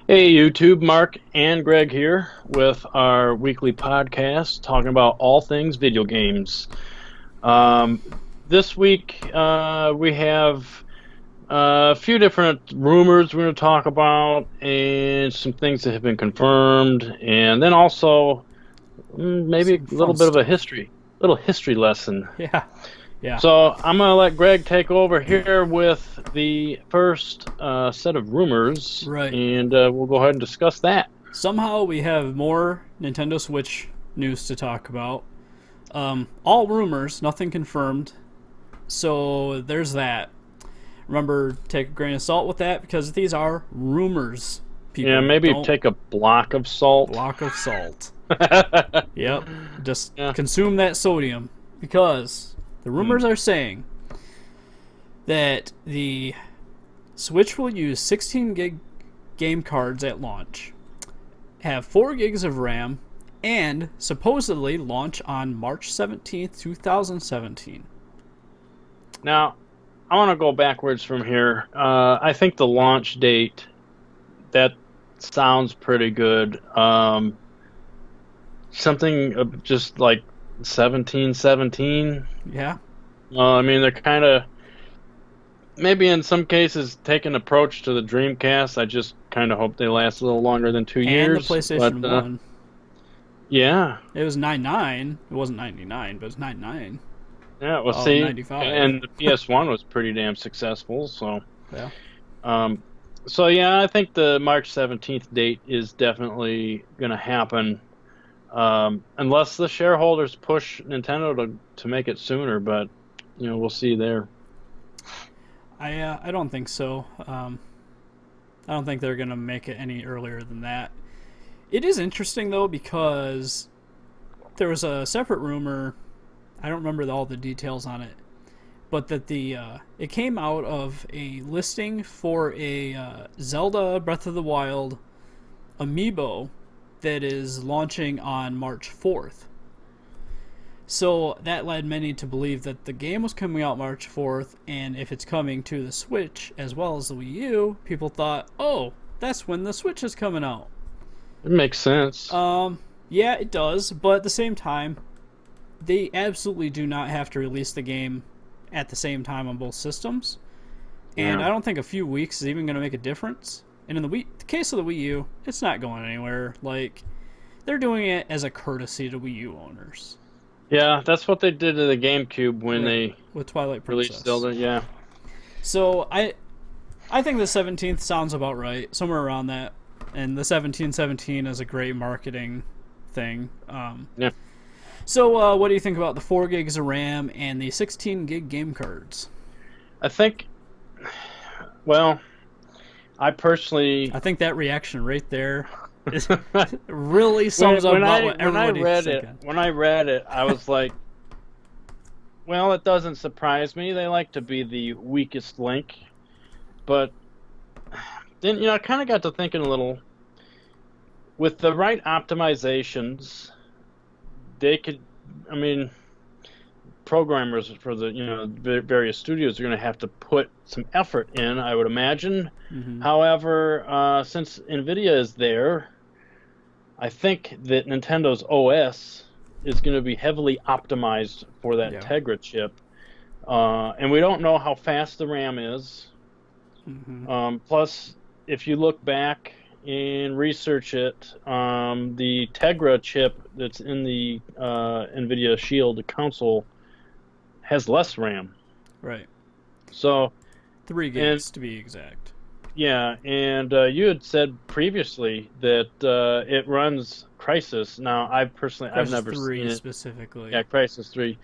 Hey YouTube, Mark and Greg here with our weekly podcast talking about all things video games. Um, this week we have a few different rumors we're going to talk about and some things that have been confirmed, and then also maybe Some a little fun bit of a stuff. little history lesson. Yeah, yeah. So I'm going to let Greg take over here with the first set of rumors, Right. and we'll go ahead and discuss that. Somehow we have more Nintendo Switch news to talk about. All rumors, nothing confirmed. So there's that. Remember, take a grain of salt with that because these are rumors. People, Yeah, maybe don't take a block of salt. block of salt. Yeah. Yep. Just consume that sodium because the rumors are saying that the Switch will use 16 gig game cards at launch, have 4 gigs of RAM, and supposedly launch on March 17th, 2017. Now, I want to go backwards from here. I think the launch date, that sounds pretty good. Something just like 1717. Yeah. I mean, they're kind of, maybe in some cases, take an approach to the Dreamcast. I just kind of hope they last a little longer than 2 years. And the PlayStation but, 1. Yeah. It was 99. It wasn't 99, but it was 99. Yeah, well, Oh, see, 95. and the PS1 was pretty damn successful, so. Yeah. So yeah, I think the March 17th date is definitely going to happen, unless the shareholders push Nintendo to make it sooner. But we'll see there. I don't think so. I don't think they're going to make it any earlier than that. It is interesting, though, because there was a separate rumor. I don't remember all the details on it, but that it came out of a listing for a Zelda Breath of the Wild amiibo that is launching on March 4th. So that led many to believe that the game was coming out March 4th, and if it's coming to the Switch as well as the Wii U, people thought, oh, that's when the Switch is coming out. It makes sense. Yeah, it does, but at the same time, they absolutely do not have to release the game at the same time on both systems. And Yeah. I don't think a few weeks is even going to make a difference. And in the case of the Wii U, it's not going anywhere. Like, they're doing it as a courtesy to Wii U owners. Yeah, that's what they did to the GameCube when they With Twilight Princess. released Zelda. Yeah. So I think the 17th sounds about right, somewhere around that. And the 1717 is a great marketing thing. Yeah. So what do you think about the 4 gigs of RAM and the 16 gig game cards? I think. Well, I personally. I think that reaction right there really sums up about what everybody's thinking. When I read it, I was like, well, it doesn't surprise me. They like to be the weakest link. But then, I kind of got to thinking a little. With the right optimizations, they could, I mean, programmers for the various studios are going to have to put some effort in, I would imagine. Mm-hmm. However, since NVIDIA is there, I think that Nintendo's OS is going to be heavily optimized for that Tegra chip. And we don't know how fast the RAM is. Mm-hmm. Plus, if you look back and research it, the Tegra chip that's in the NVIDIA Shield console has less RAM. Right. So 3 gigs to be exact. Yeah, and you had said previously that it runs Crysis. Now, I've never 3 seen it. specifically. Yeah, Crysis 3.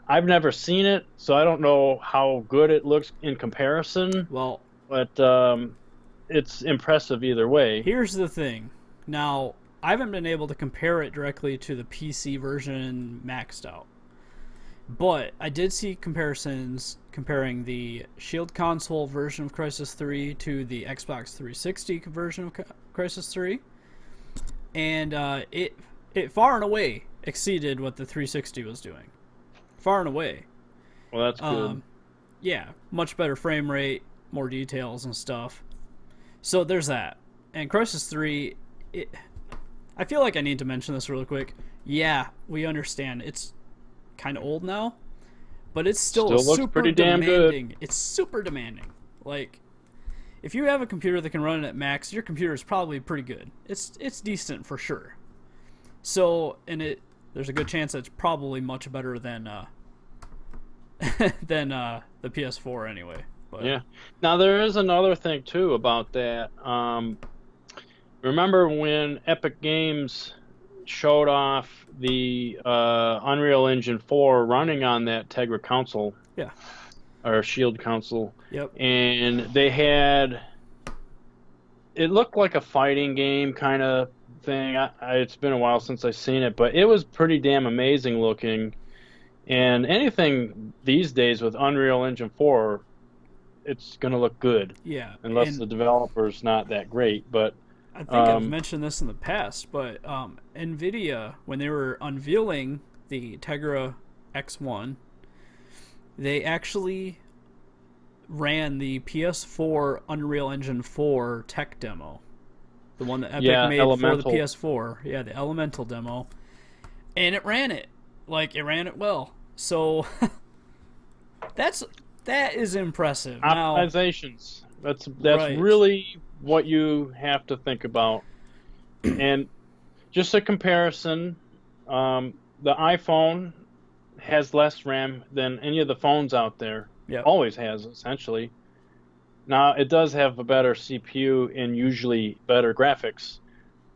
I've never seen it, so I don't know how good it looks in comparison. Well, but it's impressive either way. Here's the thing. Now, I haven't been able to compare it directly to the PC version maxed out. But I did see comparisons comparing the Shield console version of Crysis 3 to the Xbox 360 version of Crysis 3. And it far and away exceeded what the 360 was doing. Far and away. Well, that's good. Yeah, much better frame rate, more details and stuff. So there's that. And Crisis 3, I feel like I need to mention this really quick. Yeah, we understand it's kind of old now, but it's still looks super pretty damn demanding. good. It's super demanding. Like, if you have a computer that can run it at max, your computer is probably pretty good. It's decent for sure. So, there's a good chance that it's probably much better than the PS4 anyway. But Yeah. Now there is another thing too about that. Remember when Epic Games showed off the Unreal Engine 4 running on that Tegra console? Yeah. Or Shield console. Yep. And they had... It looked like a fighting game kind of thing. It's been a while since I've seen it, but it was pretty damn amazing looking. And anything these days with Unreal Engine 4, it's going to look good. Yeah. Unless the developer's not that great, but... I think I've mentioned this in the past, but NVIDIA, when they were unveiling the Tegra X1, they actually ran the PS4 Unreal Engine 4 tech demo. The one that Epic made Elemental. for the PS4. Yeah, the Elemental demo. And it ran it. Like, it ran it well. So, that is impressive. Optimizations. That's Right. really what you have to think about. And just a comparison, the iPhone has less RAM than any of the phones out there. Yep. Always has, essentially. Now, it does have a better CPU and usually better graphics,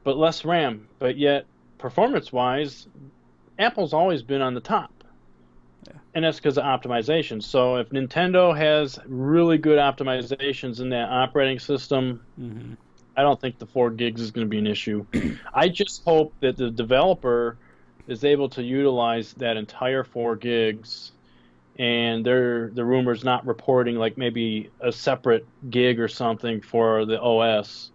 but less RAM. But yet, performance-wise, Apple's always been on the top. Yeah. And that's because of optimization. So if Nintendo has really good optimizations in that operating system, Mm-hmm. I don't think the 4 gigs is going to be an issue. I just hope that the developer is able to utilize that entire 4 gigs, and the rumor's not reporting like maybe a separate gig or something for the OS.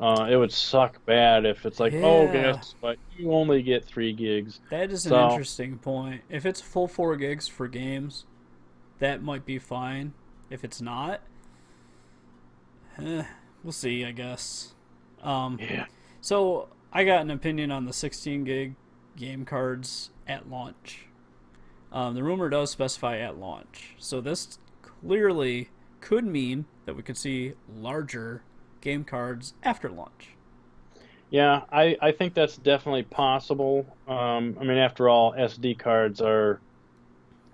It would suck bad if it's like, oh, Yeah. guess what? You only get 3 gigs. That is an interesting point. If it's full 4 gigs for games, that might be fine. If it's not, we'll see, I guess. Yeah. So, I got an opinion on the 16 gig game cards at launch. The rumor does specify at launch. So, this clearly could mean that we could see larger game cards after launch. Yeah, I think that's definitely possible. I mean, after all, SD cards are...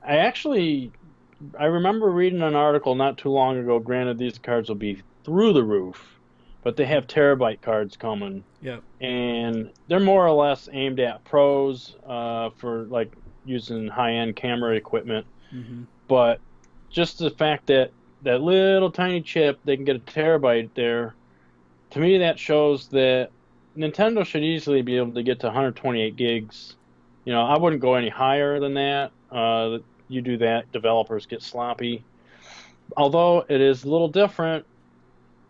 I remember reading an article not too long ago, granted these cards will be through the roof, but they have terabyte cards coming. Yep. And they're more or less aimed at pros for, like, using high-end camera equipment. Mm-hmm. But just the fact that that little tiny chip, they can get a terabyte there, to me that shows that Nintendo should easily be able to get to 128 gigs. You know, I wouldn't go any higher than that. You do that, developers get sloppy. Although it is a little different,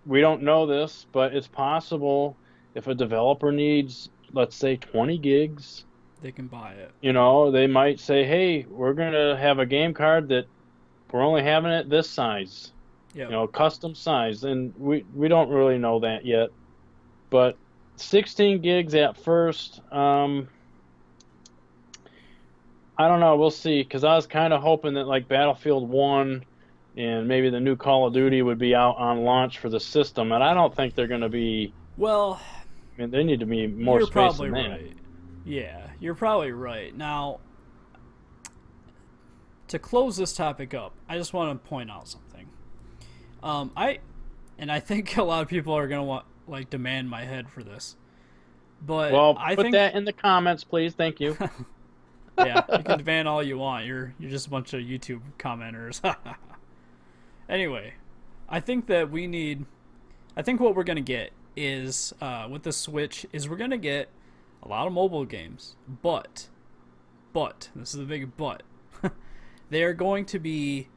we don't know this, but it's possible if a developer needs, let's say, 20 gigs, They can buy it. you know, they might say, hey, we're going to have a game card that we're only having it this size, Yep. you know, custom size. And we don't really know that yet. But 16 gigs at first, I don't know. We'll see. Because I was kind of hoping that like Battlefield 1 and maybe the new Call of Duty would be out on launch for the system. And I don't think they're going to be... Well, I mean, they need to be more you're space probably than that. right. Yeah, you're probably right. Now, to close this topic up, I just want to point out something. I think a lot of people are gonna demand my head for this. But Well, I put think that in the comments, please. Thank you. yeah, you can demand all you want. You're just a bunch of YouTube commenters. Anyway, I think what we're gonna get is with the Switch is we're gonna get a lot of mobile games, but this is a big but. They are going to be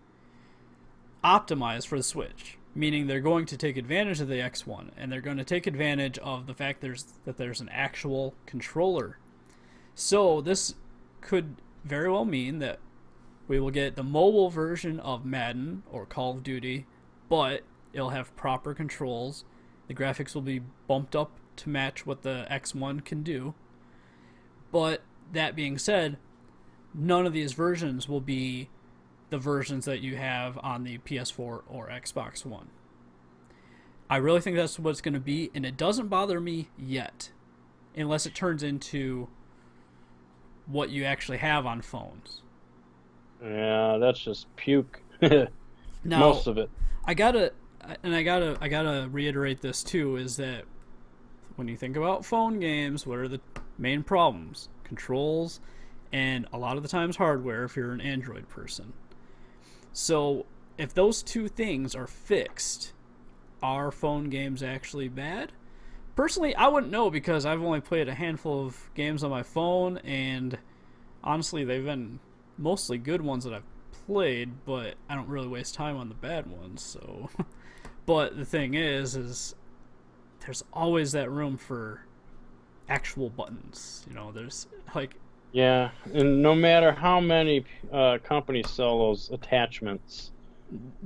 optimized for the Switch, meaning they're going to take advantage of the X1, and they're going to take advantage of the fact that there's an actual controller. So this could very well mean that we will get the mobile version of Madden or Call of Duty, but it'll have proper controls, The graphics will be bumped up to match what the X1 can do. But that being said, none of these versions will be the versions that you have on the PS4 or Xbox One. I really think that's what it's going to be, and it doesn't bother me yet, unless it turns into what you actually have on phones. Yeah, that's just puke. Now, Most of it. I gotta reiterate this too, is that when you think about phone games, what are the main problems? Controls, and a lot of the times hardware if you're an Android person. So if those two things are fixed, are phone games actually bad? Personally, I wouldn't know, because I've only played a handful of games on my phone, and honestly, they've been mostly good ones that I've played, but I don't really waste time on the bad ones. So, but the thing is there's always that room for actual buttons. You know, there's like, Yeah, and no matter how many companies sell those attachments,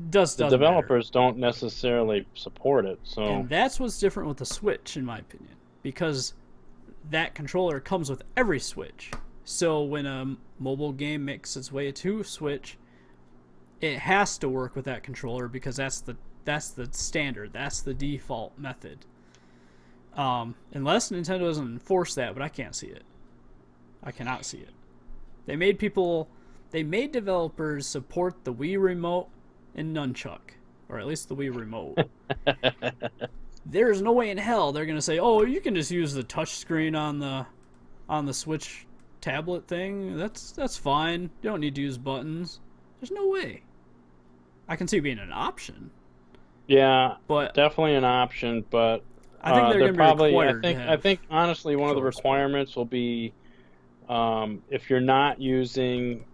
the developers don't necessarily support it. So, and that's what's different with the Switch, in my opinion, because that controller comes with every Switch. So when a mobile game makes its way to Switch, it has to work with that controller, because that's the standard, that's the default method. Unless Nintendo doesn't enforce that, but I can't see it. I cannot see it. They made developers support the Wii Remote and Nunchuck, or at least the Wii Remote. There's no way in hell they're gonna say, "Oh, you can just use the touch screen on the Switch tablet thing. That's fine. You don't need to use buttons." There's no way. I can see it being an option. Yeah, but definitely an option. But I think they're going to be required. I think honestly, one of the requirements will be, if you're not using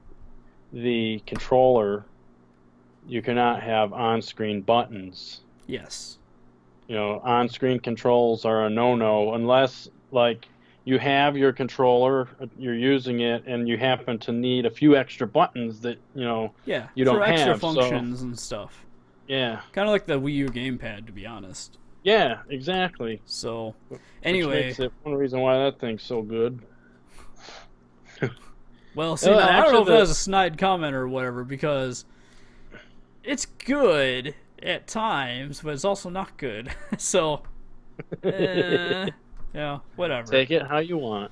the controller, you cannot have on-screen buttons. Yes. You know, on-screen controls are a no-no unless, like, you have your controller, you're using it, and you happen to need a few extra buttons that, you don't have. For extra functions and stuff. Yeah. Kind of like the Wii U gamepad, to be honest. Yeah, exactly. So, anyway. Which makes it one reason why that thing's so good. Well, see, now, I don't know if that was a snide comment or whatever, because it's good at times, but it's also not good. So, yeah, whatever. Take it how you want.